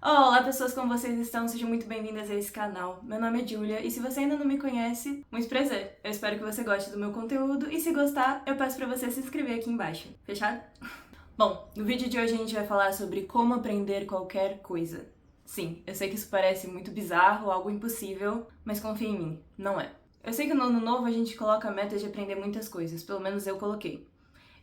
Olá pessoas, como vocês estão? Sejam muito bem-vindas a esse canal. Meu nome é Julia e se você ainda não me conhece, muito prazer. Eu espero que você goste do meu conteúdo e se gostar, eu peço pra você se inscrever aqui embaixo. Fechado? Bom, no vídeo de hoje a gente vai falar sobre como aprender qualquer coisa. Sim, eu sei que isso parece muito bizarro, algo impossível, mas confia em mim, não é. Eu sei que no ano novo a gente coloca a meta de aprender muitas coisas, pelo menos eu coloquei.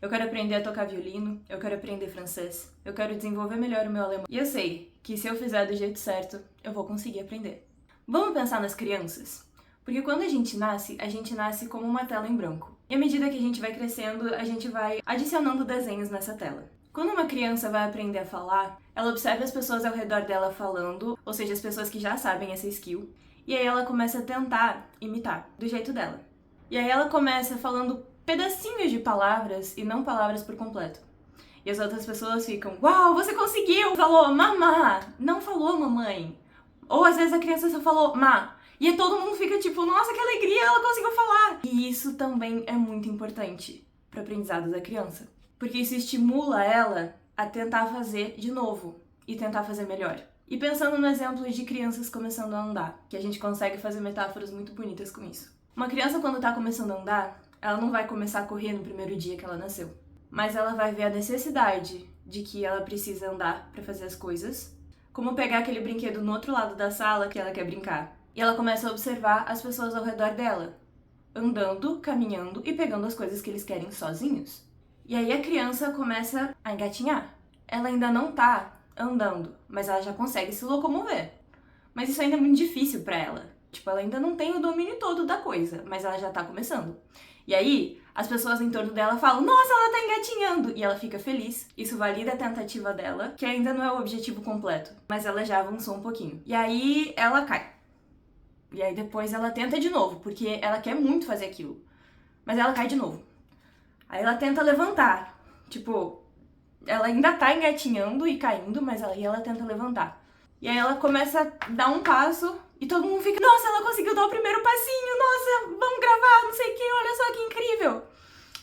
Eu quero aprender a tocar violino, eu quero aprender francês, eu quero desenvolver melhor o meu alemão. E eu sei que se eu fizer do jeito certo, eu vou conseguir aprender. Vamos pensar nas crianças? Porque quando a gente nasce como uma tela em branco. E à medida que a gente vai crescendo, a gente vai adicionando desenhos nessa tela. Quando uma criança vai aprender a falar, ela observa as pessoas ao redor dela falando, ou seja, as pessoas que já sabem essa skill, e aí ela começa a tentar imitar, do jeito dela. E aí ela começa falando pedacinhos de palavras e não palavras por completo. E as outras pessoas ficam, uau, você conseguiu! Falou mamá, não falou mamãe. Ou às vezes a criança só falou má. E aí todo mundo fica tipo, nossa, que alegria, ela conseguiu falar! E isso também é muito importante para o aprendizado da criança. Porque isso estimula ela a tentar fazer de novo e tentar fazer melhor. E pensando no exemplo de crianças começando a andar, que a gente consegue fazer metáforas muito bonitas com isso. Uma criança quando tá começando a andar, ela não vai começar a correr no primeiro dia que ela nasceu. Mas ela vai ver a necessidade de que ela precisa andar para fazer as coisas, como pegar aquele brinquedo no outro lado da sala que ela quer brincar. E ela começa a observar as pessoas ao redor dela, andando, caminhando e pegando as coisas que eles querem sozinhos. E aí a criança começa a engatinhar. Ela ainda não tá andando, mas ela já consegue se locomover. Mas isso ainda é muito difícil para ela. Tipo, ela ainda não tem o domínio todo da coisa, mas ela já tá começando. E aí, as pessoas em torno dela falam, nossa, ela tá engatinhando! E ela fica feliz. Isso valida a tentativa dela, que ainda não é o objetivo completo, mas ela já avançou um pouquinho. E aí, ela cai. E aí depois ela tenta de novo, porque ela quer muito fazer aquilo. Mas ela cai de novo. Aí ela tenta levantar. Tipo, ela ainda tá engatinhando e caindo, mas aí ela tenta levantar. E aí ela começa a dar um passo e todo mundo fica, nossa, ela conseguiu dar o primeiro passinho, nossa, vamos gravar, não sei o que, olha só que incrível.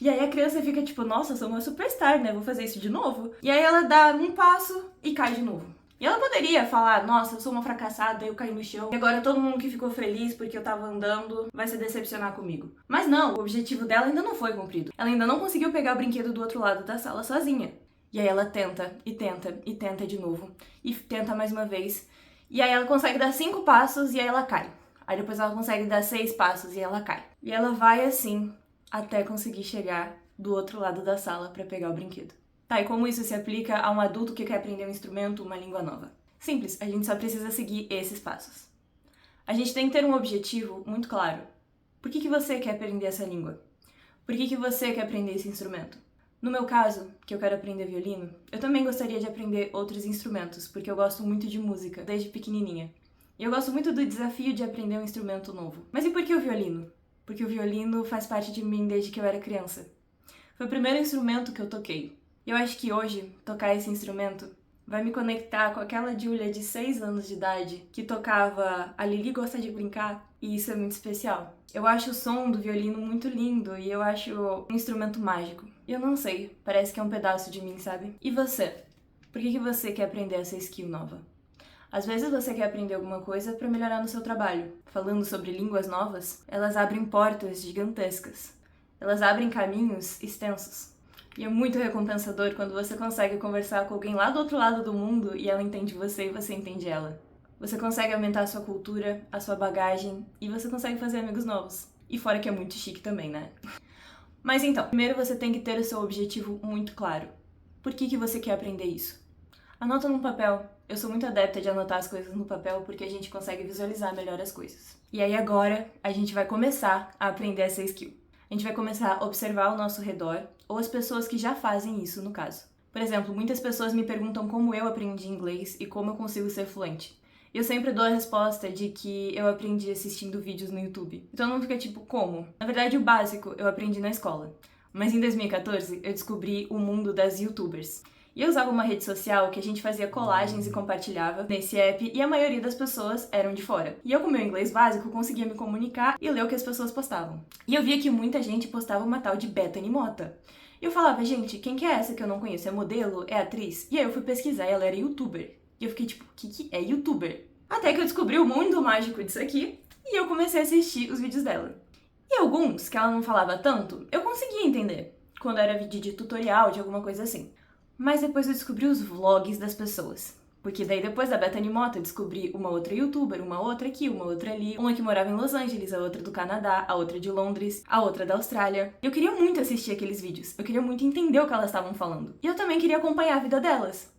E aí a criança fica tipo, nossa, eu sou uma superstar, né, vou fazer isso de novo. E aí ela dá um passo e cai de novo. E ela poderia falar, nossa, eu sou uma fracassada, eu caí no chão, e agora todo mundo que ficou feliz porque eu tava andando vai se decepcionar comigo. Mas não, o objetivo dela ainda não foi cumprido. Ela ainda não conseguiu pegar o brinquedo do outro lado da sala sozinha. E aí ela tenta, e tenta, e tenta de novo. E tenta mais uma vez. E aí ela consegue dar 5 passos e aí ela cai. Aí depois ela consegue dar 6 passos e ela cai. E ela vai assim, até conseguir chegar do outro lado da sala pra pegar o brinquedo. Tá, e como isso se aplica a um adulto que quer aprender um instrumento, uma língua nova? Simples, a gente só precisa seguir esses passos. A gente tem que ter um objetivo muito claro. Por que você quer aprender essa língua? Por que você quer aprender esse instrumento? No meu caso, que eu quero aprender violino, eu também gostaria de aprender outros instrumentos, porque eu gosto muito de música, desde pequenininha. E eu gosto muito do desafio de aprender um instrumento novo. Mas e por que o violino? Porque o violino faz parte de mim desde que eu era criança. Foi o primeiro instrumento que eu toquei. E eu acho que hoje, tocar esse instrumento vai me conectar com aquela Julia de 6 anos de idade que tocava A Lili Gosta de Brincar, e isso é muito especial. Eu acho o som do violino muito lindo e eu acho um instrumento mágico. E eu não sei, parece que é um pedaço de mim, sabe? E você? Por que você quer aprender essa skill nova? Às vezes você quer aprender alguma coisa para melhorar no seu trabalho. Falando sobre línguas novas, elas abrem portas gigantescas. Elas abrem caminhos extensos. E é muito recompensador quando você consegue conversar com alguém lá do outro lado do mundo e ela entende você e você entende ela. Você consegue aumentar a sua cultura, a sua bagagem e você consegue fazer amigos novos. E fora que é muito chique também, né? Mas então, primeiro você tem que ter o seu objetivo muito claro. Por que você quer aprender isso? Anota no papel. Eu sou muito adepta de anotar as coisas no papel porque a gente consegue visualizar melhor as coisas. E aí agora a gente vai começar a aprender essa skill. A gente vai começar a observar ao nosso redor, ou as pessoas que já fazem isso, no caso. Por exemplo, muitas pessoas me perguntam como eu aprendi inglês e como eu consigo ser fluente. E eu sempre dou a resposta de que eu aprendi assistindo vídeos no YouTube. Então não fica tipo, como? Na verdade, o básico eu aprendi na escola. Mas em 2014, eu descobri o mundo das YouTubers. E eu usava uma rede social que a gente fazia colagens e compartilhava nesse app e a maioria das pessoas eram de fora. E eu com meu inglês básico conseguia me comunicar e ler o que as pessoas postavam. E eu via que muita gente postava uma tal de Bethany Mota. E eu falava, gente, quem que é essa que eu não conheço? É modelo? É atriz? E aí eu fui pesquisar e ela era youtuber. E eu fiquei tipo, o que é youtuber? Até que eu descobri o mundo mágico disso aqui e eu comecei a assistir os vídeos dela. E alguns, que ela não falava tanto, eu conseguia entender, quando era vídeo de tutorial, de alguma coisa assim. Mas depois eu descobri os vlogs das pessoas. Porque daí depois da Bethany Mota eu descobri uma outra youtuber, uma outra aqui, uma outra ali, uma que morava em Los Angeles, a outra do Canadá, a outra de Londres, a outra da Austrália. Eu queria muito assistir aqueles vídeos, eu queria muito entender o que elas estavam falando. E eu também queria acompanhar a vida delas.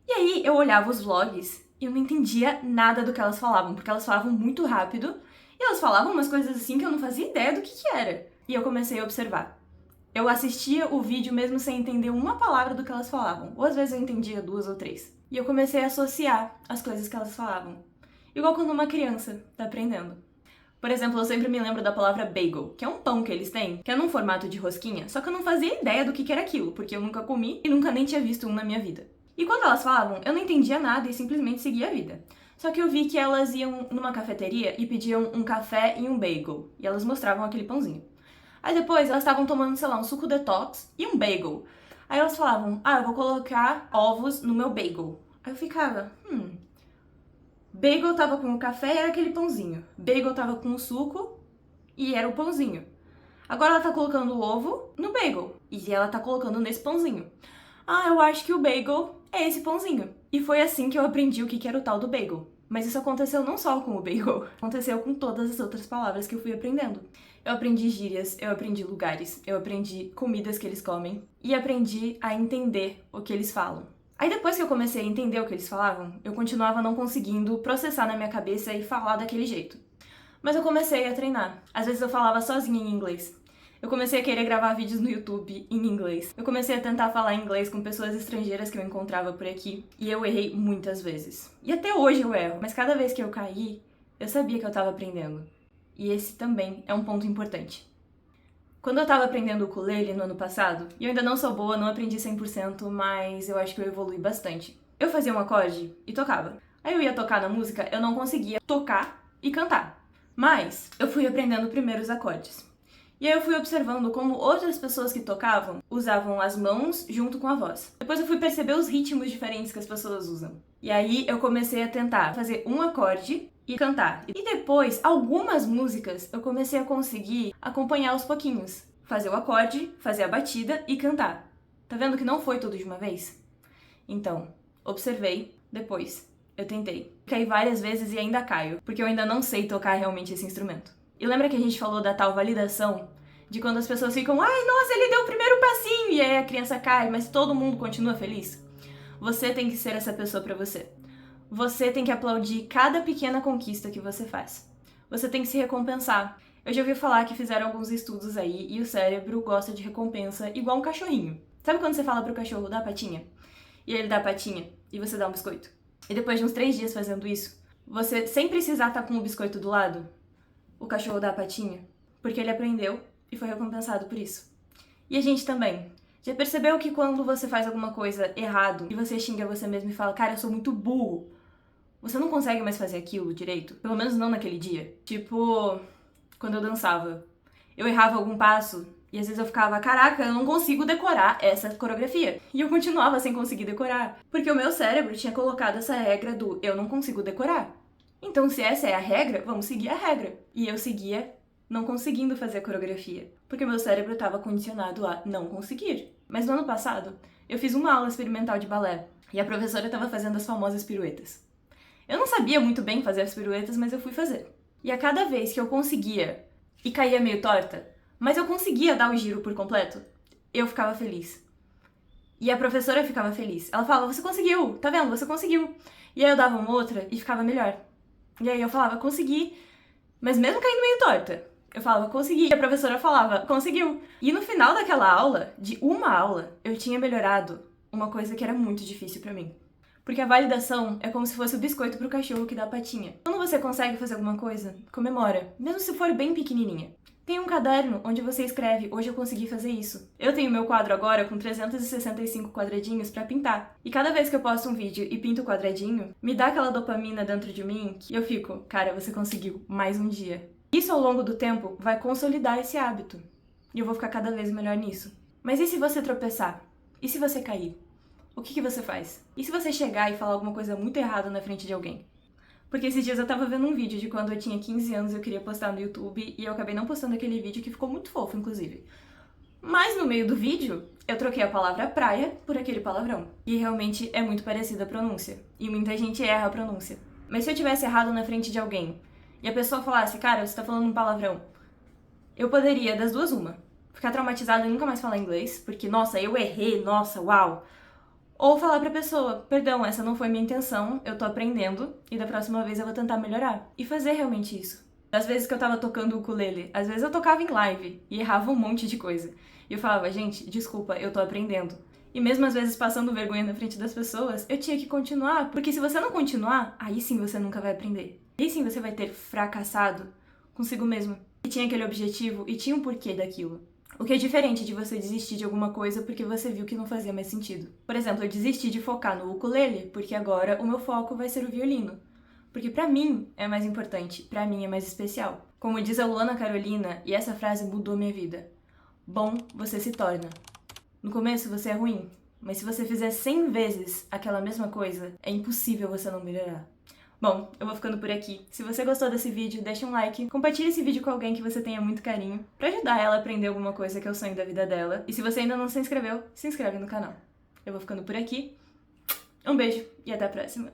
E aí eu olhava os vlogs e eu não entendia nada do que elas falavam, porque elas falavam muito rápido e elas falavam umas coisas assim que eu não fazia ideia do que era. E eu comecei a observar. Eu assistia o vídeo mesmo sem entender uma palavra do que elas falavam, ou às vezes eu entendia 2 ou 3. E eu comecei a associar as coisas que elas falavam. Igual quando uma criança tá aprendendo. Por exemplo, eu sempre me lembro da palavra bagel, que é um pão que eles têm, que é num formato de rosquinha, só que eu não fazia ideia do que era aquilo, porque eu nunca comi e nunca nem tinha visto um na minha vida. E quando elas falavam, eu não entendia nada e simplesmente seguia a vida. Só que eu vi que elas iam numa cafeteria e pediam um café e um bagel, e elas mostravam aquele pãozinho. Aí depois elas estavam tomando, sei lá, um suco detox e um bagel. Aí elas falavam, eu vou colocar ovos no meu bagel. Aí eu ficava, bagel tava com o café e era aquele pãozinho. Bagel tava com o suco e era o pãozinho. Agora ela tá colocando o ovo no bagel e ela tá colocando nesse pãozinho. Eu acho que o bagel é esse pãozinho. E foi assim que eu aprendi o que era o tal do bagel. Mas isso aconteceu não só com o bagel, aconteceu com todas as outras palavras que eu fui aprendendo. Eu aprendi gírias, eu aprendi lugares, eu aprendi comidas que eles comem e aprendi a entender o que eles falam. Aí depois que eu comecei a entender o que eles falavam, eu continuava não conseguindo processar na minha cabeça e falar daquele jeito. Mas eu comecei a treinar. Às vezes eu falava sozinha em inglês. Eu comecei a querer gravar vídeos no YouTube em inglês. Eu comecei a tentar falar inglês com pessoas estrangeiras que eu encontrava por aqui. E eu errei muitas vezes. E até hoje eu erro, mas cada vez que eu caí, eu sabia que eu estava aprendendo. E esse também é um ponto importante. Quando eu estava aprendendo o ukulele no ano passado, e eu ainda não sou boa, não aprendi 100%, mas eu acho que eu evolui bastante. Eu fazia um acorde e tocava. Aí eu ia tocar na música, eu não conseguia tocar e cantar. Mas eu fui aprendendo primeiro os acordes. E aí eu fui observando como outras pessoas que tocavam usavam as mãos junto com a voz. Depois eu fui perceber os ritmos diferentes que as pessoas usam. E aí eu comecei a tentar fazer um acorde e cantar. E depois, algumas músicas, eu comecei a conseguir acompanhar aos pouquinhos. Fazer o acorde, fazer a batida e cantar. Tá vendo que não foi tudo de uma vez? Então, observei, depois eu tentei. Caí várias vezes e ainda caio, porque eu ainda não sei tocar realmente esse instrumento. E lembra que a gente falou da tal validação? De quando as pessoas ficam, nossa, ele deu o primeiro passinho, e aí a criança cai, mas todo mundo continua feliz? Você tem que ser essa pessoa pra você. Você tem que aplaudir cada pequena conquista que você faz. Você tem que se recompensar. Eu já ouvi falar que fizeram alguns estudos aí e o cérebro gosta de recompensa igual um cachorrinho. Sabe quando você fala pro cachorro, dá a patinha? E ele dá a patinha e você dá um biscoito. E depois de uns 3 dias fazendo isso, você, sem precisar estar com o biscoito do lado, o cachorro dá a patinha, porque ele aprendeu e foi recompensado por isso. E a gente também. Já percebeu que quando você faz alguma coisa errado e você xinga você mesmo e fala, cara, eu sou muito burro, você não consegue mais fazer aquilo direito? Pelo menos não naquele dia. Tipo, quando eu dançava. Eu errava algum passo e às vezes eu ficava, caraca, eu não consigo decorar essa coreografia. E eu continuava sem conseguir decorar, porque o meu cérebro tinha colocado essa regra do eu não consigo decorar. Então, se essa é a regra, vamos seguir a regra. E eu seguia não conseguindo fazer a coreografia, porque meu cérebro estava condicionado a não conseguir. Mas no ano passado, eu fiz uma aula experimental de balé e a professora estava fazendo as famosas piruetas. Eu não sabia muito bem fazer as piruetas, mas eu fui fazer. E a cada vez que eu conseguia e caía meio torta, mas eu conseguia dar o giro por completo, eu ficava feliz. E a professora ficava feliz. Ela falava, você conseguiu, tá vendo? Você conseguiu. E aí eu dava uma outra e ficava melhor. E aí eu falava, consegui, mas mesmo caindo meio torta, eu falava, consegui. E a professora falava, conseguiu. E no final daquela aula, de uma aula, eu tinha melhorado uma coisa que era muito difícil pra mim. Porque a validação é como se fosse o biscoito pro cachorro que dá a patinha. Quando você consegue fazer alguma coisa, comemora, mesmo se for bem pequenininha. Tem um caderno onde você escreve, hoje eu consegui fazer isso. Eu tenho meu quadro agora com 365 quadradinhos pra pintar. E cada vez que eu posto um vídeo e pinto o quadradinho, me dá aquela dopamina dentro de mim que eu fico, cara, você conseguiu, mais um dia. Isso ao longo do tempo vai consolidar esse hábito. E eu vou ficar cada vez melhor nisso. Mas e se você tropeçar? E se você cair? o que você faz? E se você chegar e falar alguma coisa muito errada na frente de alguém? Porque esses dias eu tava vendo um vídeo de quando eu tinha 15 anos e eu queria postar no YouTube e eu acabei não postando aquele vídeo que ficou muito fofo, inclusive. Mas no meio do vídeo, eu troquei a palavra praia por aquele palavrão. E realmente é muito parecida a pronúncia. E muita gente erra a pronúncia. Mas se eu tivesse errado na frente de alguém e a pessoa falasse, cara, você tá falando um palavrão, eu poderia, das duas, uma, ficar traumatizada e nunca mais falar inglês, porque, nossa, eu errei, nossa, uau. Ou falar pra pessoa, perdão, essa não foi minha intenção, eu tô aprendendo e da próxima vez eu vou tentar melhorar. E fazer realmente isso. Das vezes que eu tava tocando o ukulele, às vezes eu tocava em live e errava um monte de coisa. E eu falava, gente, desculpa, eu tô aprendendo. E mesmo às vezes passando vergonha na frente das pessoas, eu tinha que continuar, porque se você não continuar, aí sim você nunca vai aprender. Aí sim você vai ter fracassado consigo mesmo. E tinha aquele objetivo e tinha um porquê daquilo. O que é diferente de você desistir de alguma coisa porque você viu que não fazia mais sentido. Por exemplo, eu desisti de focar no ukulele porque agora o meu foco vai ser o violino. Porque pra mim é mais importante, pra mim é mais especial. Como diz a Luana Carolina, e essa frase mudou minha vida. Bom, você se torna. No começo você é ruim, mas se você fizer 100 vezes aquela mesma coisa, é impossível você não melhorar. Bom, eu vou ficando por aqui. Se você gostou desse vídeo, deixa um like, compartilhe esse vídeo com alguém que você tenha muito carinho, pra ajudar ela a aprender alguma coisa que é o sonho da vida dela. E se você ainda não se inscreveu, se inscreve no canal. Eu vou ficando por aqui. Um beijo e até a próxima.